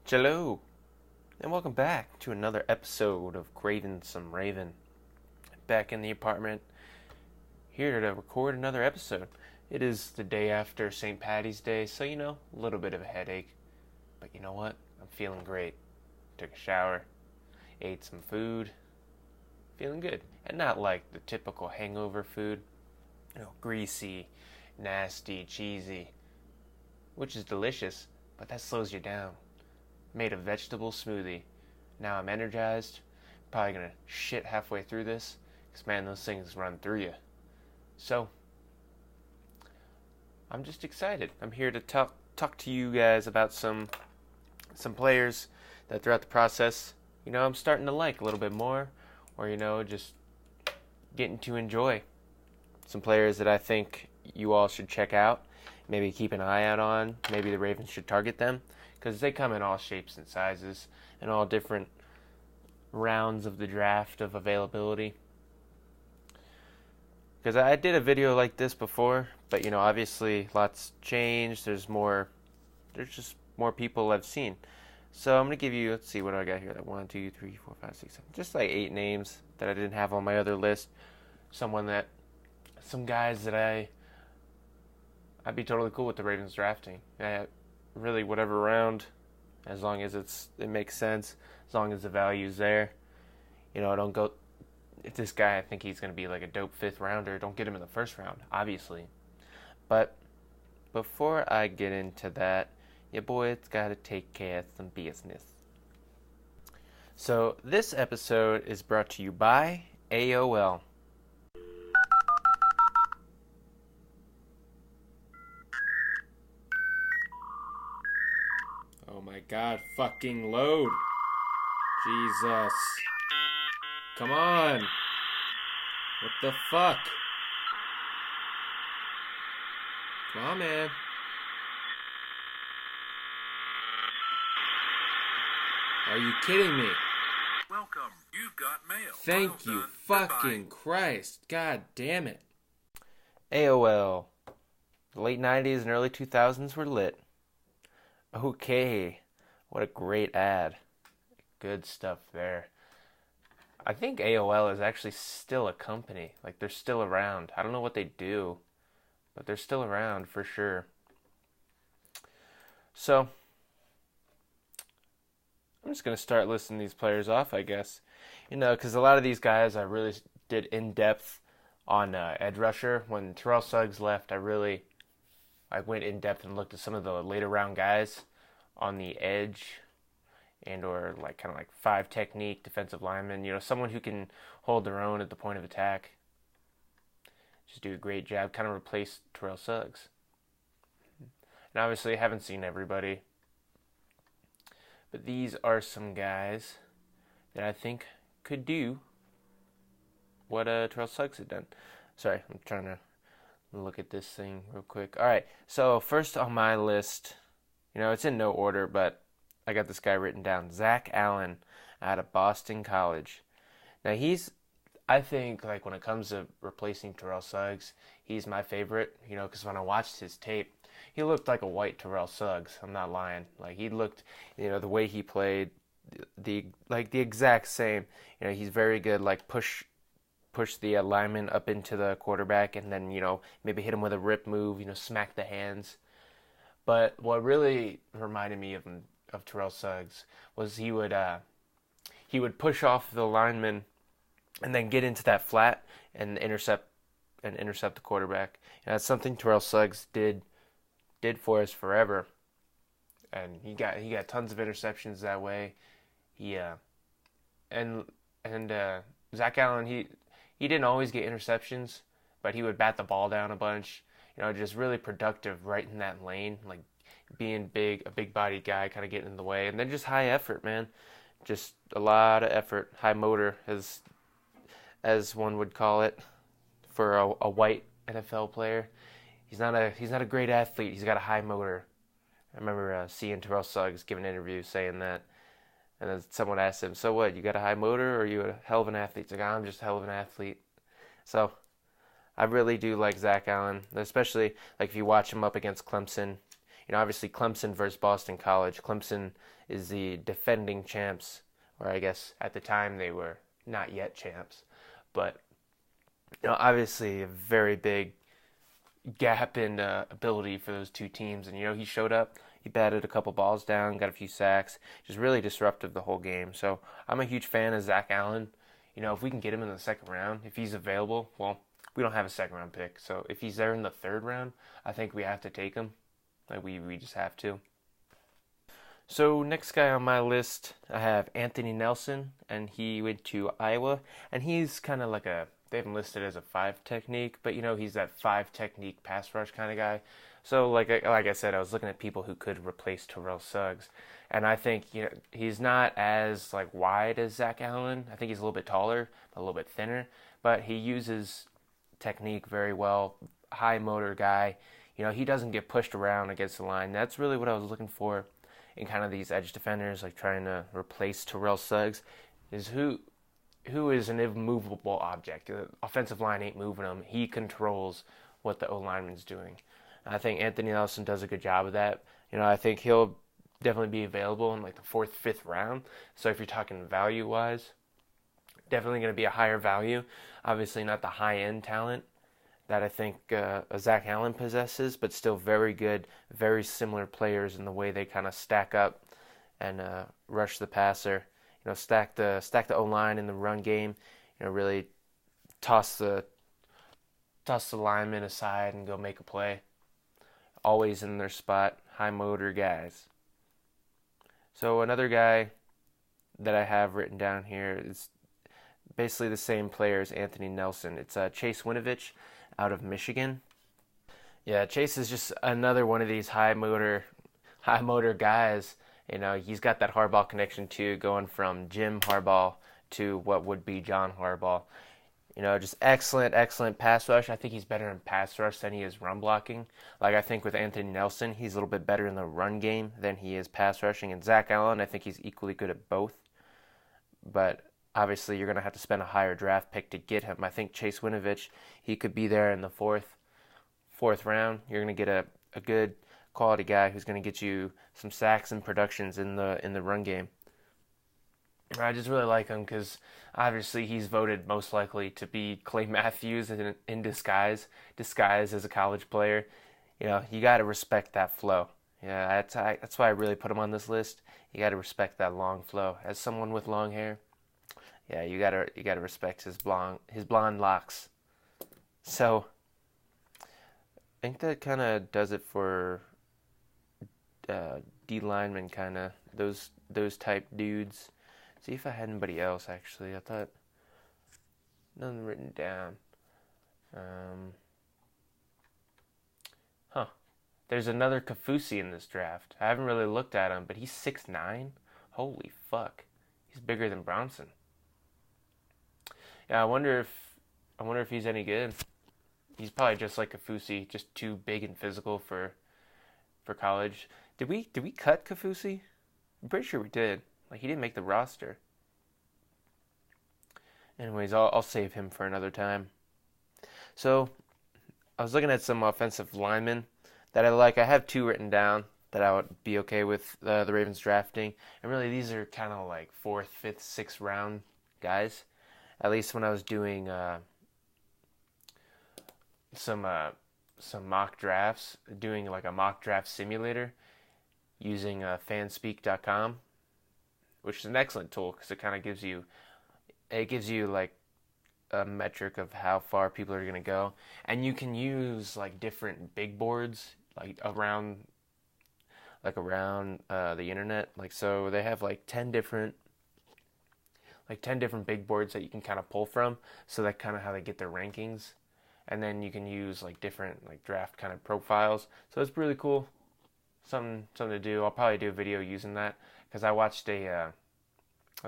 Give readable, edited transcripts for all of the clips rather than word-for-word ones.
Hello, and welcome back to another episode of Craving Some Raven. Back in the apartment, here to record another episode. It is the day after St. Patty's Day, so a little bit of a headache. But you know what? I'm feeling great. Took a shower, ate some food, feeling good. And not like the typical hangover food, greasy, nasty, cheesy, which is delicious, but that slows you down. Made a vegetable smoothie. Now I'm energized. Probably gonna shit halfway through this, because man, those things run through you. So, I'm just excited. I'm here to talk to you guys about some players that throughout the process, I'm starting to like a little bit more, or just getting to enjoy. Some players that I think you all should check out, maybe keep an eye out on. Maybe the Ravens should target them, because they come in all shapes and sizes and all different rounds of the draft of availability. Because I did a video like this before, but obviously lots changed. There's just more people I've seen. So I'm gonna give you, let's see, what do I got here? Like 1, 2, 3, 4, 5, 6, 7, just like 8 names that I didn't have on my other list. Some guys that I'd be totally cool with the Ravens drafting. Really, whatever round, as long as it makes sense, as long as the value's there. I don't go. If this guy, I think he's going to be like a dope 5th rounder, don't get him in the 1st round, obviously. But before I get into that, your boy's got to take care of some business. So this episode is brought to you by AOL. Oh my god, fucking load. Jesus. Come on. What the fuck? Come on, man. Are you kidding me? Welcome. You've got mail. Thank Well you, done. fucking Goodbye. Christ. God damn it. AOL. The late 90s and early 2000s were lit. Okay. What a great ad. Good stuff there. I think AOL is actually still a company. Like, they're still around. I don't know what they do, but they're still around for sure. So, I'm just going to start listing these players off, I guess. Because a lot of these guys I really did in-depth on edge rusher. When Terrell Suggs left, I went in-depth and looked at some of the later round guys on the edge and or like kind of like 5 technique defensive linemen, someone who can hold their own at the point of attack. Just do a great job, kind of replace Terrell Suggs. And obviously I haven't seen everybody, but these are some guys that I think could do what Terrell Suggs had done. Sorry, I'm trying to look at this thing real quick. All right, so first on my list, it's in no order, but I got this guy written down, Zach Allen out of Boston College. Now I think, like, when it comes to replacing Terrell Suggs, he's my favorite, because when I watched his tape, he looked like a white Terrell Suggs. I'm not lying. Like, he looked, the way he played, the exact same. He's very good, like, push the lineman up into the quarterback and then, maybe hit him with a rip move, smack the hands. But what really reminded me of Terrell Suggs was he would push off the lineman and then get into that flat and intercept the quarterback. And that's something Terrell Suggs did for us forever. And he got tons of interceptions that way. Zach Allen, he didn't always get interceptions, but he would bat the ball down a bunch. Just really productive right in that lane, like being a big-bodied guy, kind of getting in the way. And then just high effort, man. Just a lot of effort, high motor, as one would call it, for a white NFL player. He's not a great athlete. He's got a high motor. I remember seeing Terrell Suggs give an interview saying that. And then someone asked him, so what, you got a high motor or are you a hell of an athlete? He's like, I'm just a hell of an athlete. So I really do like Zach Allen, especially like if you watch him up against Clemson. Obviously Clemson versus Boston College. Clemson is the defending champs, or I guess at the time they were not yet champs. But obviously a very big gap in ability for those two teams. And he showed up. He batted a couple balls down, got a few sacks, just really disruptive the whole game. So I'm a huge fan of Zach Allen. If we can get him in the second round, if he's available, well, we don't have a second round pick. So if he's there in the third round, I think we have to take him. Like we just have to. So next guy on my list, I have Anthony Nelson, and he went to Iowa, and he's kind of like they have him listed as a 5 technique, but he's that 5 technique pass rush kind of guy. So like I said, I was looking at people who could replace Terrell Suggs, and I think he's not as like wide as Zach Allen. I think he's a little bit taller, a little bit thinner, but he uses technique very well. High motor guy. He doesn't get pushed around against the line. That's really what I was looking for in kind of these edge defenders, like trying to replace Terrell Suggs, is who is an immovable object. The offensive line ain't moving him. He controls what the O-lineman's doing. I think Anthony Nelson does a good job of that. I think he'll definitely be available in like the 4th, 5th round. So if you're talking value-wise, definitely going to be a higher value. Obviously not the high-end talent that I think Zach Allen possesses, but still very good, very similar players in the way they kind of stack up and rush the passer. Stack the O-line in the run game. Really toss the lineman aside and go make a play. Always in their spot, high motor guys. So another guy that I have written down here is basically the same player as Anthony Nelson. It's Chase Winovich out of Michigan. Yeah, Chase is just another one of these high motor guys. He's got that Harbaugh connection too, going from Jim Harbaugh to what would be John Harbaugh. Just excellent pass rush. I think he's better in pass rush than he is run blocking. Like I think with Anthony Nelson, he's a little bit better in the run game than he is pass rushing. And Zach Allen, I think he's equally good at both. But obviously, you're going to have to spend a higher draft pick to get him. I think Chase Winovich, he could be there in the fourth round. You're going to get a good quality guy who's going to get you some sacks and productions in the run game. I just really like him because obviously he's voted most likely to be Clay Matthews in disguise as a college player. You got to respect that flow. Yeah, that's why I really put him on this list. You got to respect that long flow. As someone with long hair, yeah, you gotta respect his blonde locks. So I think that kind of does it for D linemen, kind of those type dudes. See if I had anybody else. Actually, I thought nothing written down. There's another Kafusi in this draft. I haven't really looked at him, but he's 6'9". Holy fuck, he's bigger than Bronson. Yeah, I wonder if he's any good. He's probably just like Kafusi, just too big and physical for college. Did we cut Kafusi? I'm pretty sure we did. Like he didn't make the roster. Anyways, I'll save him for another time. So I was looking at some offensive linemen that I like. I have 2 written down that I would be okay with the Ravens drafting, and really these are kind of like 4th, 5th, 6th round guys. At least when I was doing some mock drafts, doing like a mock draft simulator using fanspeak.com, which is an excellent tool because it kind of gives you like a metric of how far people are going to go, and you can use like different big boards like around the internet. Like so they have like 10 different big boards that you can kind of pull from, so that's kind of how they get their rankings. And then you can use like different like draft kind of profiles. So it's really cool. Something to do. I'll probably do a video using that because I was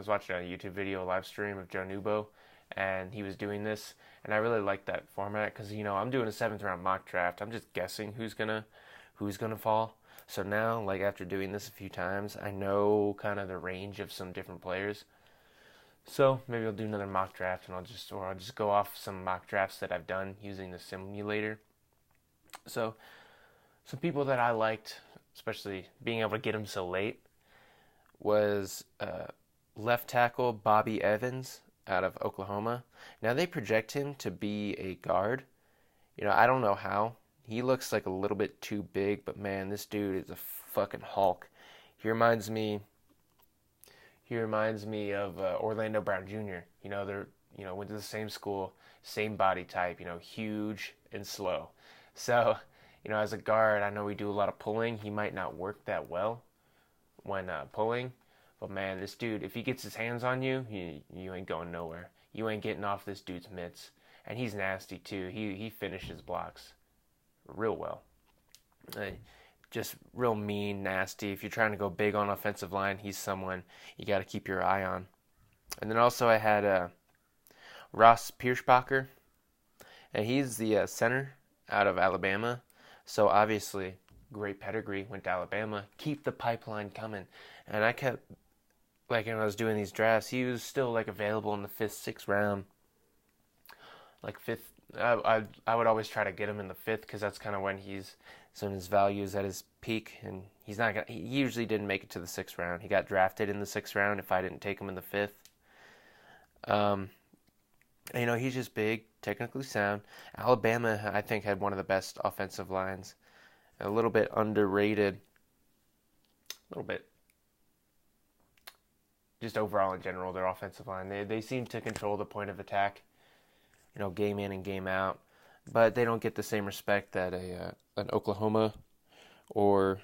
watching a YouTube video live stream of Joe Nubo, and he was doing this, and I really like that format because I'm doing a 7th round mock draft. I'm just guessing who's gonna fall. So now, like after doing this a few times, I know kind of the range of some different players. So maybe I'll do another mock draft, and I'll just go off some mock drafts that I've done using the simulator. So some people that I liked, especially being able to get him so late, was left tackle Bobby Evans out of Oklahoma. Now they project him to be a guard. I don't know how. He looks like a little bit too big, but man, this dude is a fucking Hulk. He reminds me of Orlando Brown Jr. They're went to the same school, same body type. Huge and slow. So, as a guard, I know we do a lot of pulling. He might not work that well when pulling, but man, this dude, if he gets his hands on you, you ain't going nowhere. You ain't getting off this dude's mitts, and he's nasty too. He finishes blocks real well. Just real mean, nasty. If you're trying to go big on offensive line, he's someone you got to keep your eye on. And then also I had Ross Pierschbacher, and he's the center out of Alabama. So obviously, great pedigree, went to Alabama. Keep the pipeline coming. And I kept, when I was doing these drafts, he was still available in the 5th, 6th round. 5th. I would always try to get him in the 5th because that's kind of when his value is at his peak, and he usually didn't make it to the 6th round. He got drafted in the 6th round if I didn't take him in the 5th. He's just big, technically sound. Alabama, I think, had one of the best offensive lines. A little bit underrated. A little bit. Just overall in general, their offensive line. They seem to control the point of attack, game in and game out. But they don't get the same respect that an Oklahoma or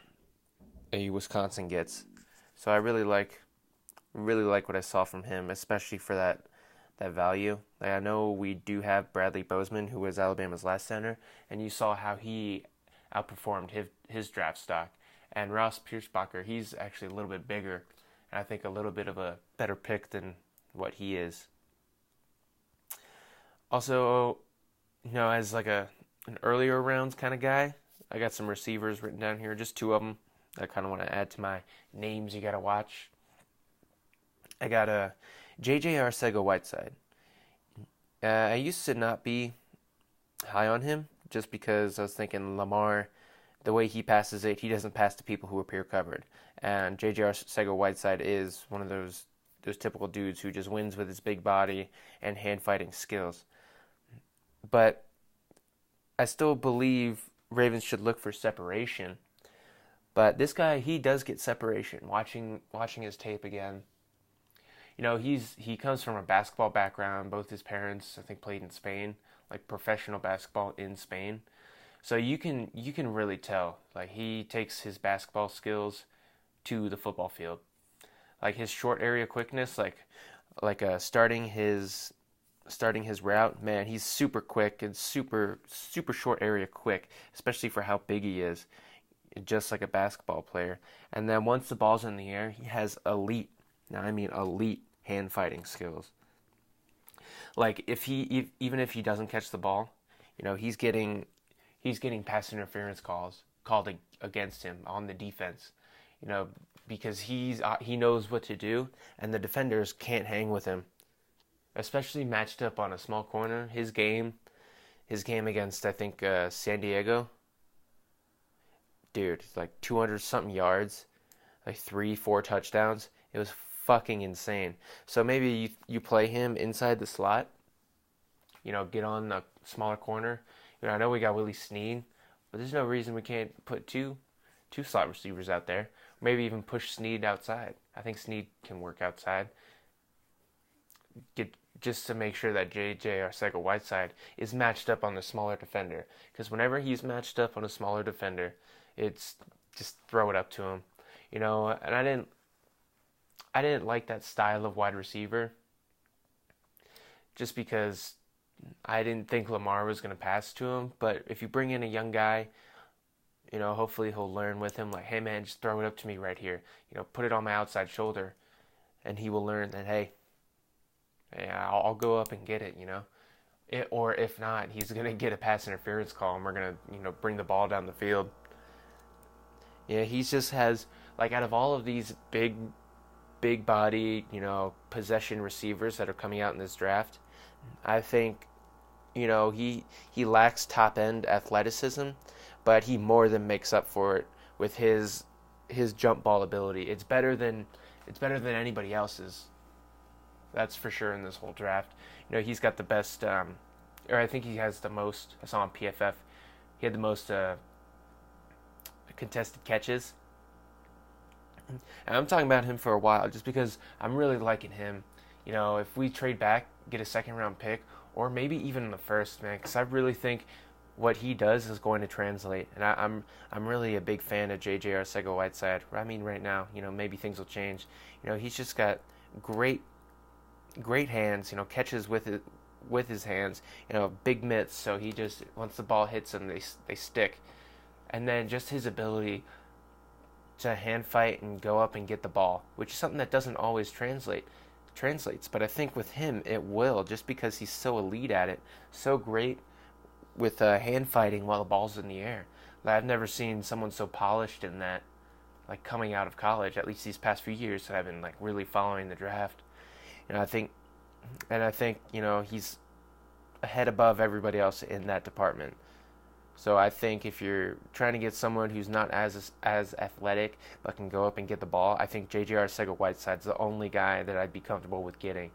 a Wisconsin gets. So I really like what I saw from him, especially for that value. I know we do have Bradley Bozeman, who was Alabama's last center, and you saw how he outperformed his draft stock. And Ross Pierschbacher, he's actually a little bit bigger, and I think a little bit of a better pick than what he is. Also, as an earlier rounds kind of guy, I got some receivers written down here, just 2 of them. I kind of want to add to my names you got to watch. I got J.J. Arcega-Whiteside. I used to not be high on him just because I was thinking Lamar, the way he passes it, he doesn't pass to people who are peer covered. And J.J. Arcega-Whiteside is one of those typical dudes who just wins with his big body and hand-fighting skills. But I still believe Ravens should look for separation. But this guy, he does get separation. Watching his tape again, he comes from a basketball background. Both his parents, I think, played in Spain, professional basketball in Spain. So you can really tell, he takes his basketball skills to the football field. His short area quickness, starting his route, man, he's super quick and super short area quick, especially for how big he is, just like a basketball player. And then once the ball's in the air, he has elite hand fighting skills. Even if he doesn't catch the ball, he's getting pass interference calls called against him on the defense, because he knows what to do, and the defenders can't hang with him, especially matched up on a small corner. His game against, I think, San Diego, dude, 200 something yards, 3-4 touchdowns. It was fucking insane. So maybe you play him inside the slot, get on the smaller corner. I know we got Willie Snead, but there's no reason we can't put two slot receivers out there. Maybe even push Snead outside. I think Snead can work outside. Just to make sure that J.J. Arcega-Whiteside is matched up on the smaller defender. Because whenever he's matched up on a smaller defender, it's just throw it up to him. And I didn't like that style of wide receiver just because I didn't think Lamar was going to pass to him. But if you bring in a young guy, hopefully he'll learn with him. Hey, man, just throw it up to me right here. Put it on my outside shoulder. And he will learn that, hey, I'll go up and get it, or if not, he's going to get a pass interference call and we're going to, bring the ball down the field. Yeah, he just has, out of all of these big body, possession receivers that are coming out in this draft, I think, he lacks top end athleticism, but he more than makes up for it with his jump ball ability. It's better than anybody else's. That's for sure in this whole draft. You know, he's got the best, or I think he has the most. I saw on PFF, he had the most contested catches. And I'm talking about him for a while, just because I'm really liking him. You know, if we trade back, get a second round pick, or maybe even the first, man, because I really think what he does is going to translate. And I'm really a big fan of J.J. Arcega-Whiteside. I mean, right now, you know, maybe things will change. You know, he's just got great hands. You know, catches with his hands. You know, big mitts. So he just, once the ball hits him, they stick. And then just his ability to hand fight and go up and get the ball, which is something that doesn't always translates. But I think with him it will, just because he's so elite at it, so great with hand fighting while the ball's in the air. Like, I've never seen someone so polished in that, like coming out of college. At least these past few years that I've been like really following the draft, and I think you know he's ahead above everybody else in that department. So I think if you're trying to get someone who's not as athletic but can go up and get the ball, I think J.J. Arcega-Whiteside's the only guy that I'd be comfortable with getting,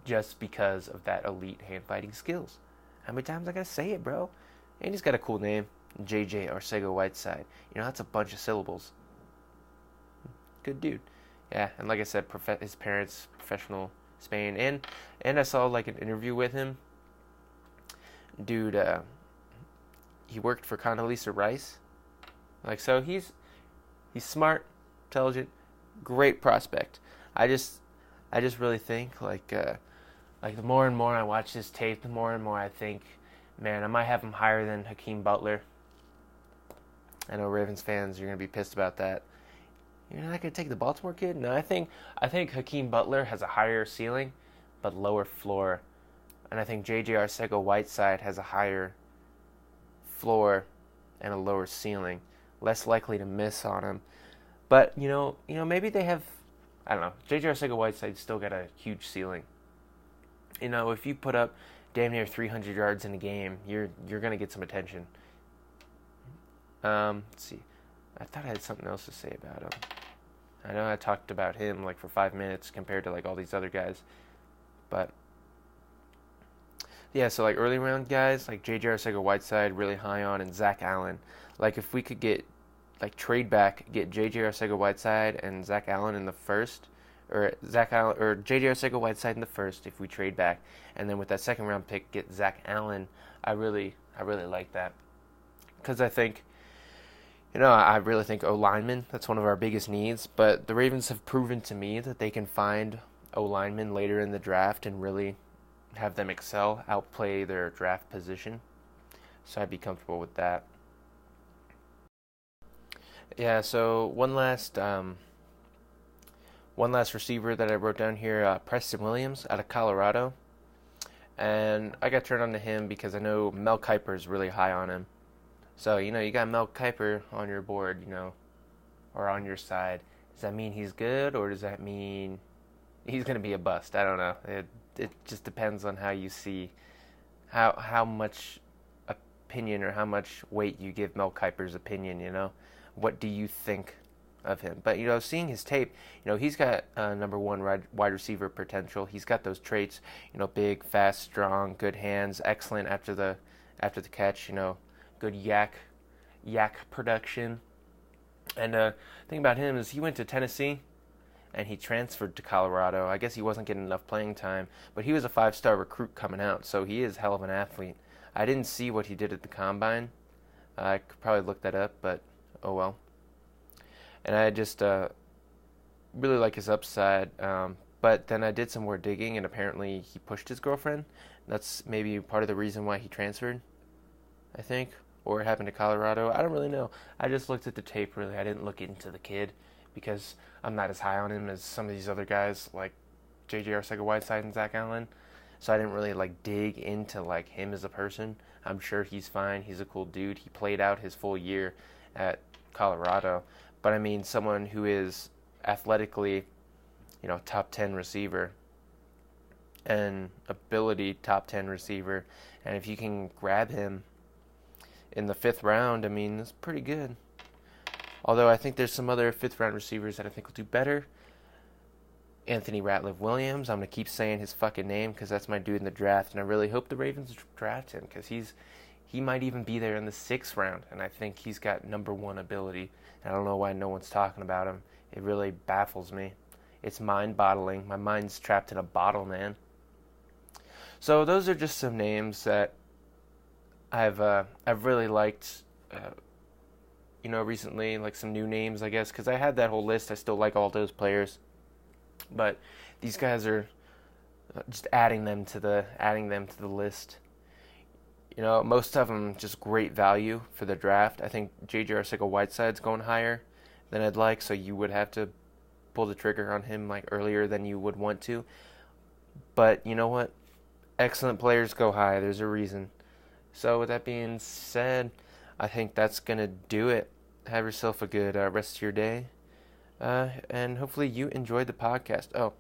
just because of that elite hand fighting skills. How many times I gotta say it, bro? And he's got a cool name, J.J. Arcega-Whiteside. You know, that's a bunch of syllables. Good dude. Yeah, and like I said, his parents, professional Spain. And I saw like an interview with him. Dude, he worked for Condoleezza Rice. Like, so he's smart, intelligent, great prospect. I just really think like the more and more I watch this tape, the more and more I think, man, I might have him higher than Hakeem Butler. I know Ravens fans, you're gonna be pissed about that. You're not gonna take the Baltimore kid? No, I think Hakeem Butler has a higher ceiling, but lower floor, and I think J.J. Arcega-Whiteside has a higher floor and a lower ceiling, less likely to miss on him. But you know, maybe they have. I don't know. J.J. Arcega-Whiteside's still got a huge ceiling. You know, if you put up damn near 300 yards in a game, you're gonna get some attention. Let's see. I thought I had something else to say about him. I know I talked about him like for 5 minutes compared to like all these other guys, but yeah. So like early round guys like J.J. Arcega-Whiteside really high on, and Zach Allen. Like if we could get like trade back, get J.J. Arcega-Whiteside and Zach Allen in the first. Or J.J. Arcega-Whiteside in the first if we trade back, and then with that second round pick get Zach Allen. I really like that, because I think, you know, I really think O-lineman, that's one of our biggest needs. But the Ravens have proven to me that they can find O-linemen later in the draft and really have them excel, outplay their draft position. So I'd be comfortable with that. Yeah. So one last receiver that I wrote down here, Preston Williams out of Colorado. And I got turned on to him because I know Mel Kiper is really high on him. So, you know, you got Mel Kiper on your board, you know, or on your side. Does that mean he's good, or does that mean he's going to be a bust? I don't know. It just depends on how you see, how much opinion or how much weight you give Mel Kiper's opinion, you know. What do you think of him? But, you know, seeing his tape, you know, he's got number one wide receiver potential. He's got those traits, you know, big, fast, strong, good hands, excellent after the catch, you know, good yak production. And the thing about him is he went to Tennessee and he transferred to Colorado. I guess he wasn't getting enough playing time, but he was a 5-star recruit coming out, so he is hell of an athlete. I didn't see what he did at the combine. I could probably look that up, but oh well. And I just really like his upside. But then I did some more digging, and apparently he pushed his girlfriend. That's maybe part of the reason why he transferred, I think. Or it happened to Colorado. I don't really know. I just looked at the tape, really. I didn't look into the kid because I'm not as high on him as some of these other guys like J.J. Arcega-Whiteside and Zach Allen. So I didn't really like dig into like him as a person. I'm sure he's fine. He's a cool dude. He played out his full year at Colorado. But I mean, someone who is athletically, you know, top 10 receiver and ability top 10 receiver. And if you can grab him in the 5th round, I mean, that's pretty good. Although I think there's some other fifth-round receivers that I think will do better. Anthony Ratliff-Williams, I'm going to keep saying his fucking name because that's my dude in the draft, and I really hope the Ravens draft him because he might even be there in the 6th round, and I think he's got number 1 ability. And I don't know why no one's talking about him. It really baffles me. It's mind-boggling. My mind's trapped in a bottle, man. So those are just some names that I've really liked, recently, like some new names, I guess, because I had that whole list. I still like all those players, but these guys are just adding them to the list. Most of them just great value for the draft. I think J.J. Arcega-Whiteside's going higher than I'd like, so you would have to pull the trigger on him like earlier than you would want to. But you know what? Excellent players go high. There's a reason. So with that being said, I think that's going to do it. Have yourself a good rest of your day. And hopefully you enjoyed the podcast. Oh,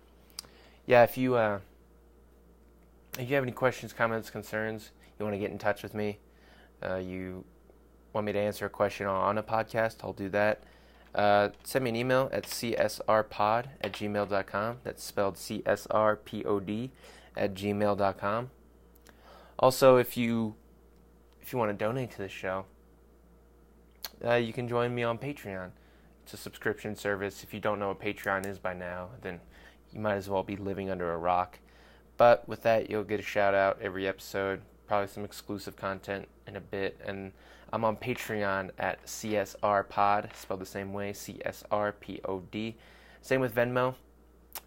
yeah, if you have any questions, comments, concerns, you want to get in touch with me, you want me to answer a question on a podcast, I'll do that. Send me an email at csrpod@gmail.com. That's spelled CSRPOD@gmail.com. Also, if you want to donate to the show, you can join me on Patreon. It's a subscription service. If you don't know what Patreon is by now, then you might as well be living under a rock. But with that, you'll get a shout out every episode, probably some exclusive content in a bit. And I'm on Patreon at CSRPod, spelled the same way, CSRPOD. Same with Venmo.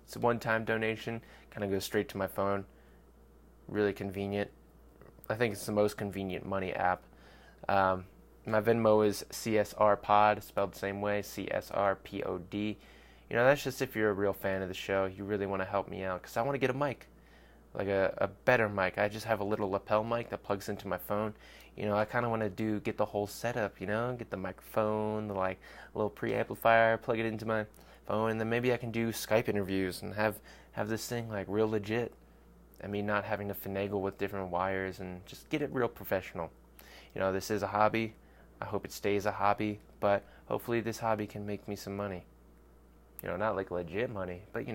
It's a one-time donation, kind of goes straight to my phone. Really convenient. I think it's the most convenient money app. My Venmo is CSRPod, spelled the same way, CSRPOD. That's just if you're a real fan of the show. You really want to help me out, because I want to get a mic, like a better mic. I just have a little lapel mic that plugs into my phone. I kind of want to get the whole setup, get the microphone, the little preamplifier, plug it into my phone, and then maybe I can do Skype interviews and have this thing real legit. I mean, not having to finagle with different wires and just get it real professional. This is a hobby. I hope it stays a hobby, but hopefully this hobby can make me some money. Not like legit money, but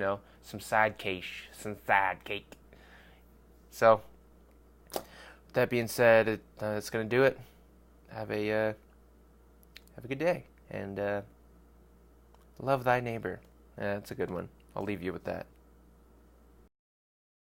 some side cash, some side cake. So, with that being said, it's gonna do it. Have a good day, and love thy neighbor. That's a good one. I'll leave you with that.